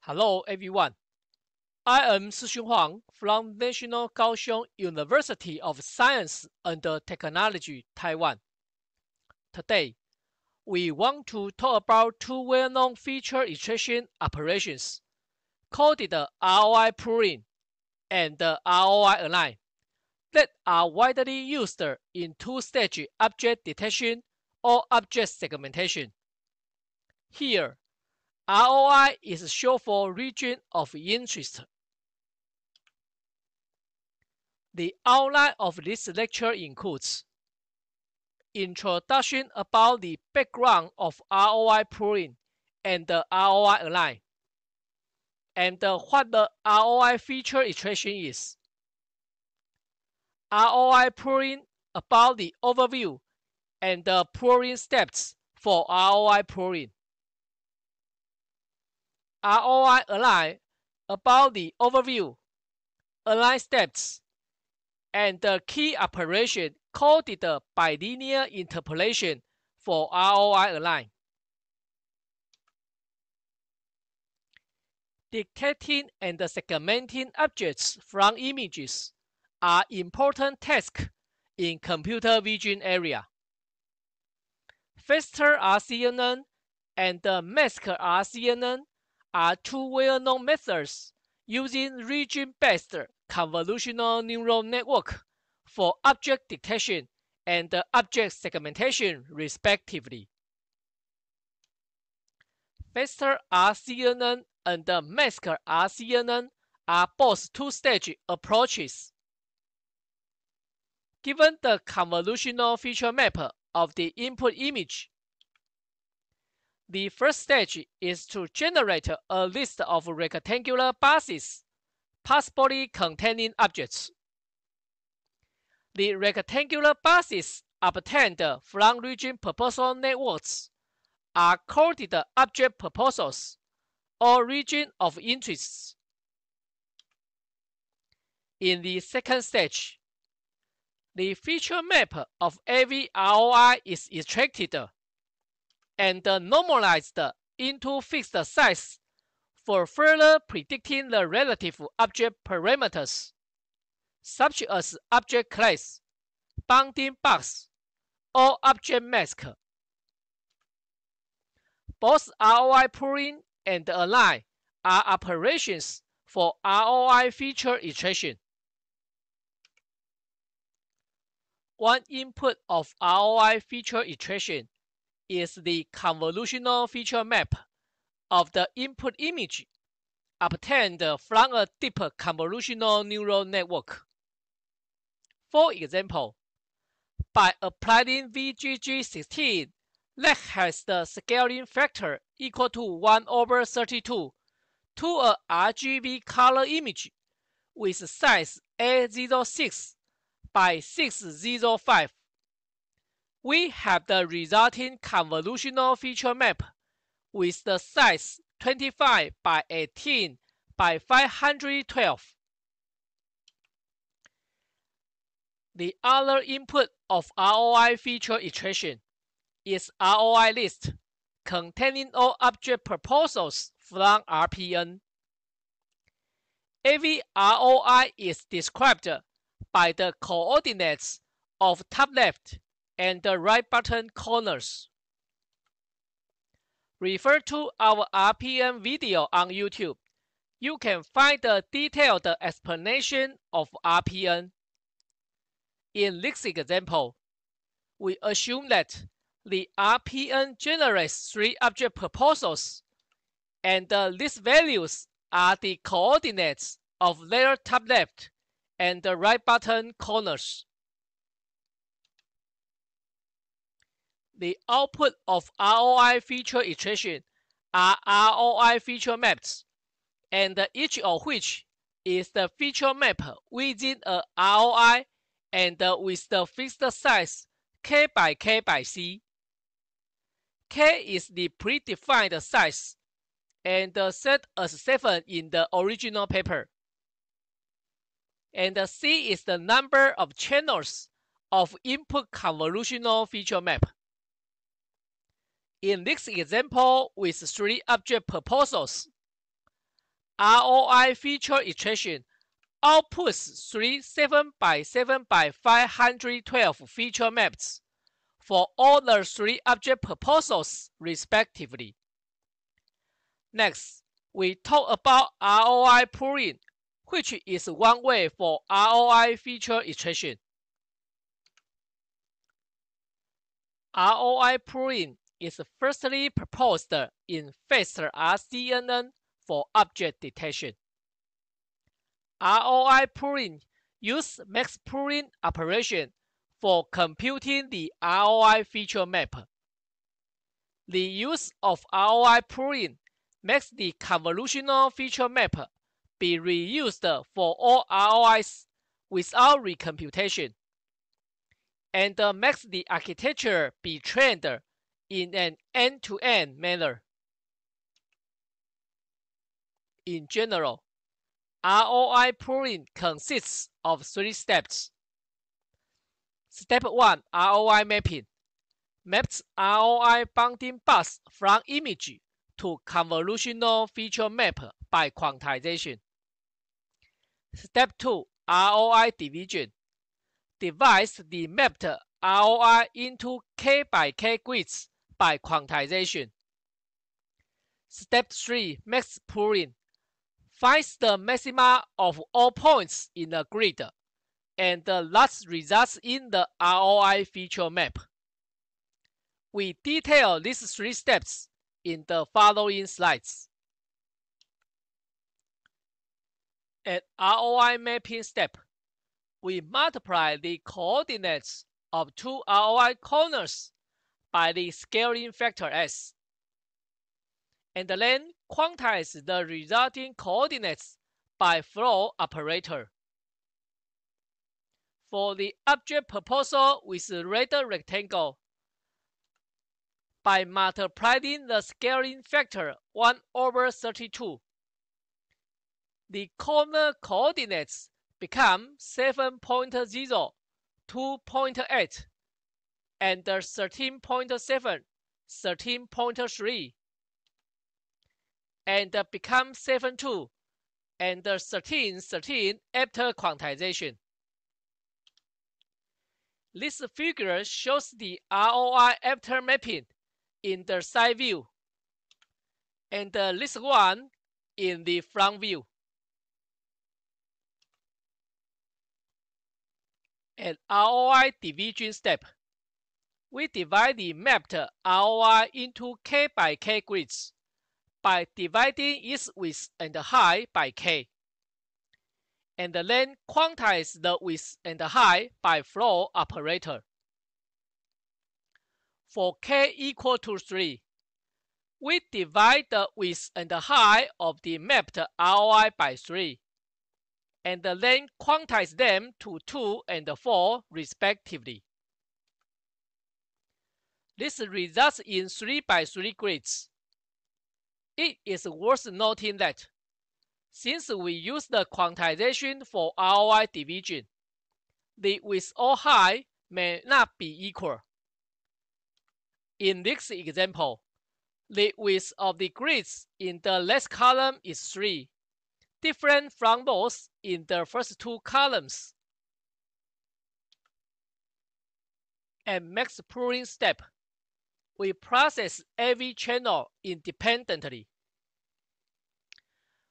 Hello everyone, I am Sixun Huang from National Kaohsiung University of Science and Technology, Taiwan. Today, we want to talk about two well-known feature extraction operations called the ROI pooling and the ROI align that are widely used in two-stage object detection or object segmentation. Here, ROI is short for region of interest. The outline of this lecture includes introduction about the background of ROI pooling and the ROI align, and what the ROI feature extraction is. ROI pooling about the overview and the pooling steps for ROI pooling. ROI align about the overview, align steps, and the key operation called the bilinear interpolation for ROI align. Detecting and segmenting objects from images are important tasks in computer vision area. Faster RCNN and mask RCNN are two well-known methods using region-based convolutional neural network for object detection and object segmentation respectively. Faster RCNN and mask RCNN are both two-stage approaches. Given the convolutional feature map of the input image, the first stage is to generate a list of rectangular buses, possibly containing objects. The rectangular buses obtained from region proposal networks are called the object proposals or region of interest. In the second stage, the feature map of every ROI is extracted and normalized into fixed size for further predicting the relative object parameters, such as object class, bounding box, or object mask. Both ROI pooling and align are operations for ROI feature extraction. One input of ROI feature extraction is the convolutional feature map of the input image obtained from a deep convolutional neural network. For example, by applying VGG16 that has the scaling factor equal to 1/32 to a RGB color image with size A06 by 605, we have the resulting convolutional feature map with the size 25 by 18 by 512. The other input of ROI feature extraction is ROI list containing all object proposals from RPN. Every ROI is described by the coordinates of top left and the right bottom corners. Refer to our RPN video on YouTube. You can find a detailed explanation of RPN. In this example, we assume that the RPN generates 3 object proposals, and these values are the coordinates of their top left and the right bottom corners. The output of ROI feature extraction are ROI feature maps, and each of which is the feature map within a ROI and with the fixed size k by k by c. K is the predefined size and set as 7 in the original paper. And C is the number of channels of input convolutional feature map. In this example with 3 object proposals, ROI feature iteration outputs 3 7x7x512 feature maps for all the 3 object proposals respectively. Next, we talk about ROI pooling, which is one way for ROI feature iteration. ROI pooling is firstly proposed in FastRCNN for object detection. ROI pooling uses max pooling operation for computing the ROI feature map. The use of ROI pooling makes the convolutional feature map be reused for all ROIs without recomputation, and makes the architecture be trained in an end-to-end manner. In general, ROI pooling consists of 3 steps. Step 1. ROI mapping maps ROI bounding bus from image to convolutional feature map by quantization. Step 2. ROI division divides the mapped ROI into k by k grids by quantization. Step 3. Max pooling finds the maxima of all points in the grid, and that results in the ROI feature map. We detail these 3 steps in the following slides. At ROI mapping step, we multiply the coordinates of 2 ROI corners by the scaling factor s, and then quantize the resulting coordinates by flow operator. For the object proposal with red rectangle, by multiplying the scaling factor 1/32, the corner coordinates become 7.0, 2.8, and 13.7, 13.3, and become 7.2 and 13.13 after quantization. This figure shows the ROI after mapping in the side view, and this one in the front view. At ROI division step, we divide the mapped ROI into k by k grids by dividing its width and height by k, and then quantize the width and height by flow operator. For k equal to 3, we divide the width and height of the mapped ROI by 3, and then quantize them to 2 and 4 respectively. This results in 3 by 3 grids. It is worth noting that, since we use the quantization for ROI division, the width or height may not be equal. In this example, the width of the grids in the left column is 3, different from those in the first 2 columns. At max pooling step, we process every channel independently.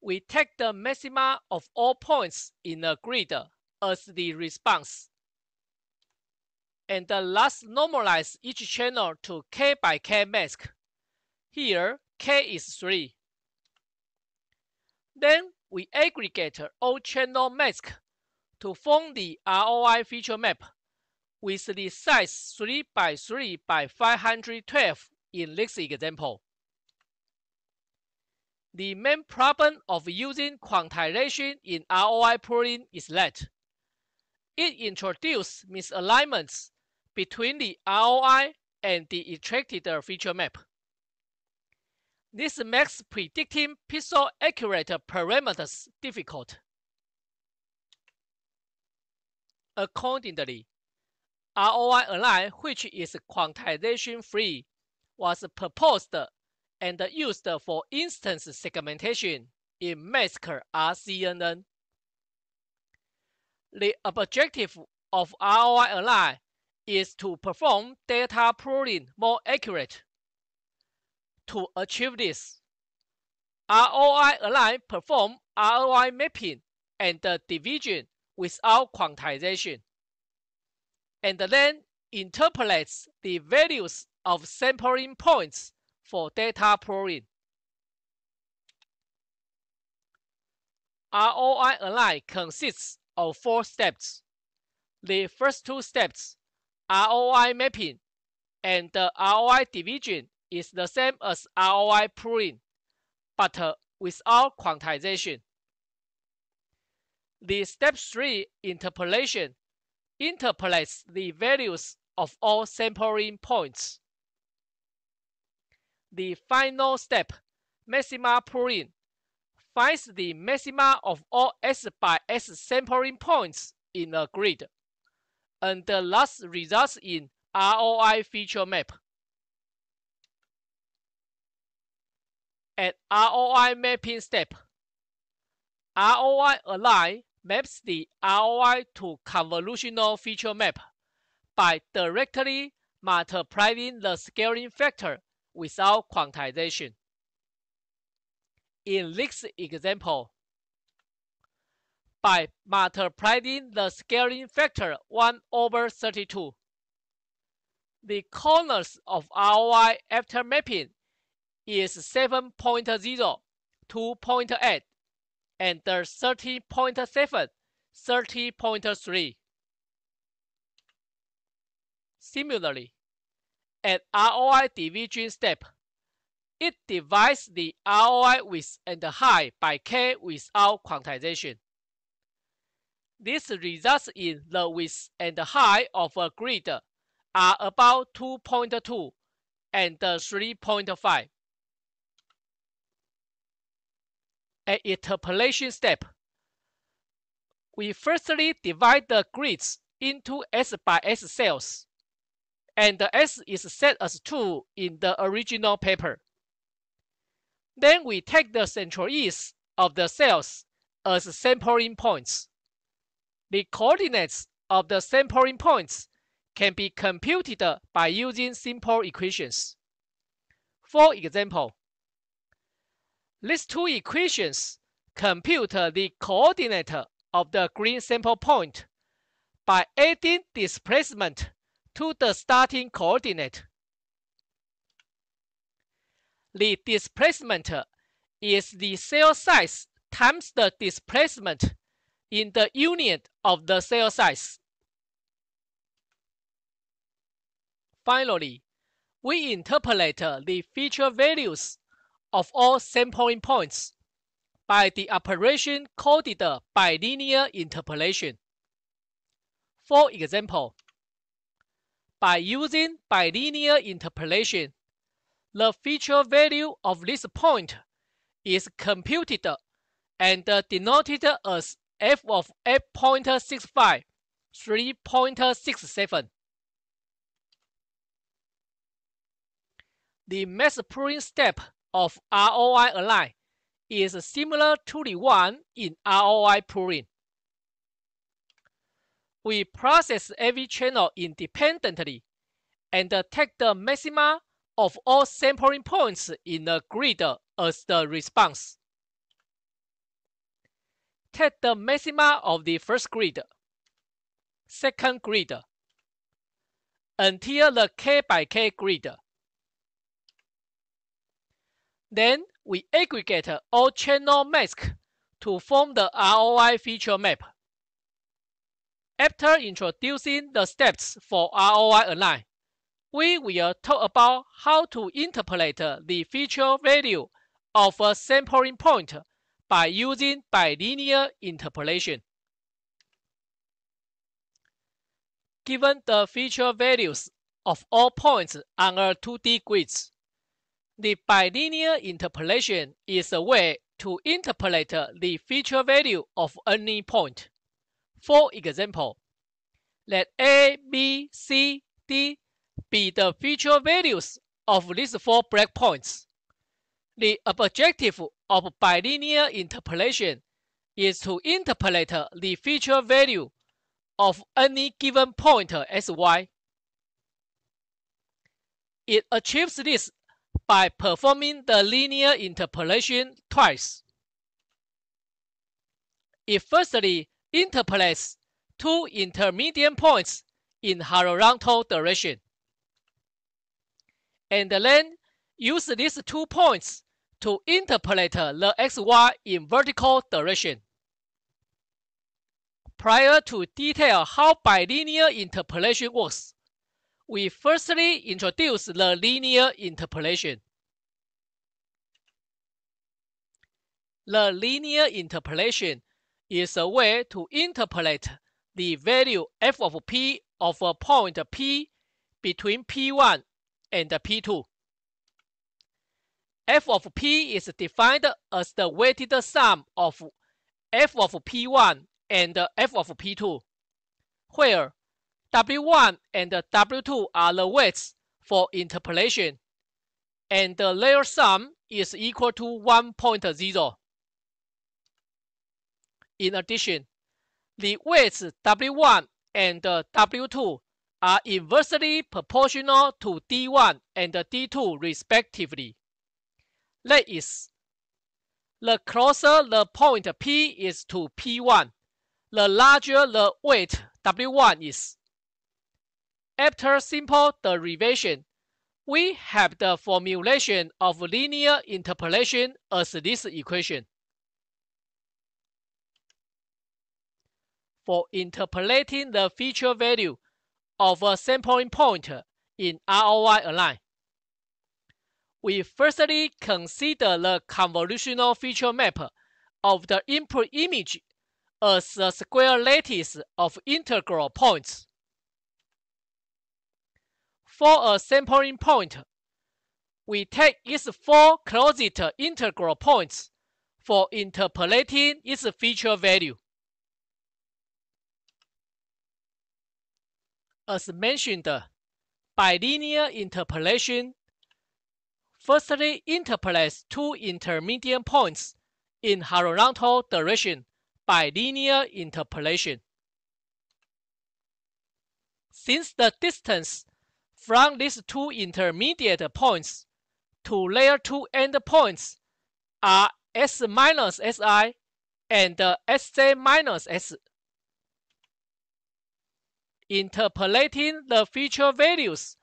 We take the maxima of all points in a grid as the response, and last normalize each channel to k by k mask. Here, k is 3. Then we aggregate all channel masks to form the ROI feature map with the size 3 by 3 by 512 in this example. The main problem of using quantization in ROI pooling is that it introduces misalignments between the ROI and the extracted feature map. This makes predicting pixel-accurate parameters difficult. Accordingly, ROI align, which is quantization-free, was proposed and used for instance segmentation in mask RCNN. The objective of ROI Align is to perform data pooling more accurate. To achieve this, ROI Align performs ROI mapping and division without quantization, and then interpolates the values of sampling points for data pooling. ROI Align consists of 4 steps. The first 2 steps, ROI mapping and ROI division, is the same as ROI pooling, but without quantization. The step 3, interpolation, interpolates the values of all sampling points. The final step, maxima pooling, finds the maxima of all S by S sampling points in a grid, and thus results in ROI feature map. At ROI mapping step, ROI Align maps the ROI to convolutional feature map by directly multiplying the scaling factor without quantization. In this example, by multiplying the scaling factor 1/32, the corners of ROI after mapping is 7.0, 2.8, and 30.7, 30.3. Similarly, at ROI division step, it divides the ROI width and height by k without quantization. This results in the width and height of a grid are about 2.2 and 3.5. At interpolation step, we firstly divide the grids into S by S cells, and S is set as 2 in the original paper. Then we take the centroids of the cells as sampling points. The coordinates of the sampling points can be computed by using simple equations. For example, these 2 equations compute the coordinate of the green sample point by adding displacement to the starting coordinate. The displacement is the cell size times the displacement in the unit of the cell size. Finally, we interpolate the feature values of all sampling points by the operation called bilinear interpolation. For example, by using bilinear interpolation, the feature value of this point is computed and denoted as f of 8.65, 3.67. The mass pooling step of ROI Align is similar to the one in ROI pooling. We process every channel independently and take the maxima of all sampling points in a grid as the response. Take the maxima of the first grid, second grid, until the k by k grid. Then we aggregate all channel masks to form the ROI feature map. After introducing the steps for ROI Align, we will talk about how to interpolate the feature value of a sampling point by using bilinear interpolation. Given the feature values of all points on a 2D grid, the bilinear interpolation is a way to interpolate the feature value of any point. For example, let A, B, C, D be the feature values of these 4 breakpoints. The objective of bilinear interpolation is to interpolate the feature value of any given point xy. It achieves this by performing the linear interpolation twice. It firstly interpolates two intermediate points in horizontal direction, and then use these 2 points to interpolate the xy in vertical direction. Prior to detail how bilinear interpolation works, we firstly introduce the linear interpolation. The linear interpolation is a way to interpolate the value f of p of a point p between p1 and p2. F of p is defined as the weighted sum of f of p1 and f of p2, where w1 and w2 are the weights for interpolation, and their sum is equal to 1.0. In addition, the weights w1 and w2 are inversely proportional to d1 and d2 respectively. That is, the closer the point P is to P1, the larger the weight W1 is. After simple derivation, we have the formulation of linear interpolation as this equation. For interpolating the feature value of a sampling point in ROI align, we firstly consider the convolutional feature map of the input image as a square lattice of integral points. For a sampling point, we take its 4 closest integral points for interpolating its feature value. As mentioned, bilinear interpolation firstly interpolates 2 intermediate points in horizontal direction by linear interpolation. Since the distance from these 2 intermediate points to their 2 endpoints are s minus si and sj minus s, interpolating the feature values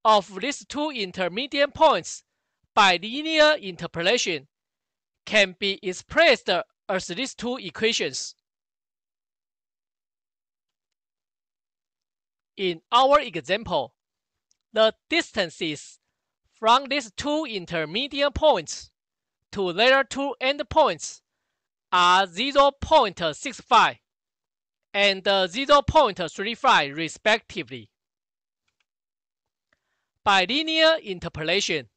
of these 2 intermediate points by linear interpolation can be expressed as these 2 equations. In our example, the distances from these 2 intermediate points to their 2 endpoints are 0.65 and 0.35 respectively. By linear interpolation,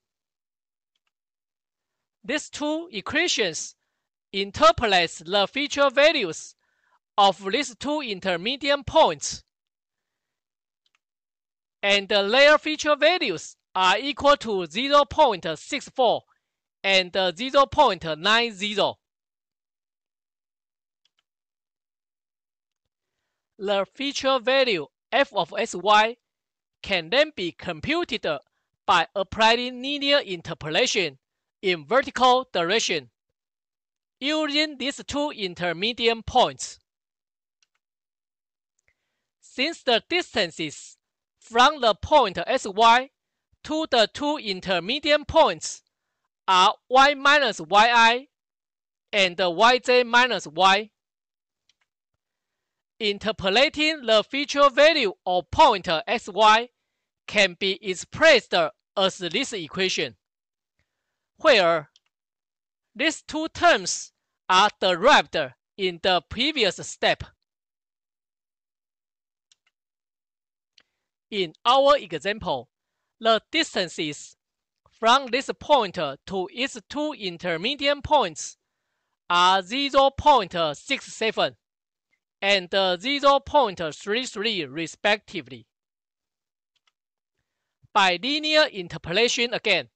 these 2 equations interpolate the feature values of these 2 intermediate points, and their feature values are equal to 0.64 and 0.90. The feature value f of sy can then be computed by applying linear interpolation in vertical direction using these 2 intermediate points. Since the distances from the point sy to the 2 intermediate points are y minus yi and yj minus y, interpolating the feature value of point xy can be expressed as this equation, where these 2 terms are derived in the previous step. In our example, the distances from this point to its 2 intermediate points are 0.67 and 0.33 respectively. By linear interpolation again,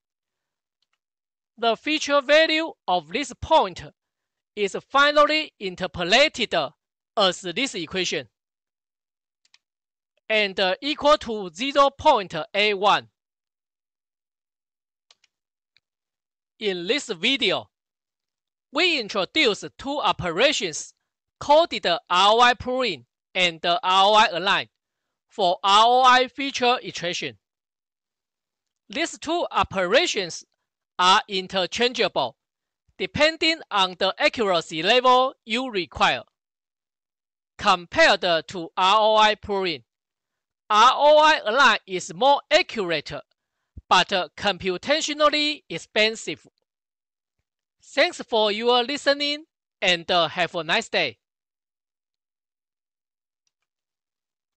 The feature value of this point is finally interpolated as this equation and equal to 0.A1. In this video, we introduce two operations called ROI pooling and ROI align for ROI feature iteration. These two operations are interchangeable depending on the accuracy level you require. Compared to ROI pooling, ROI align is more accurate but computationally expensive. Thanks for your listening and have a nice day.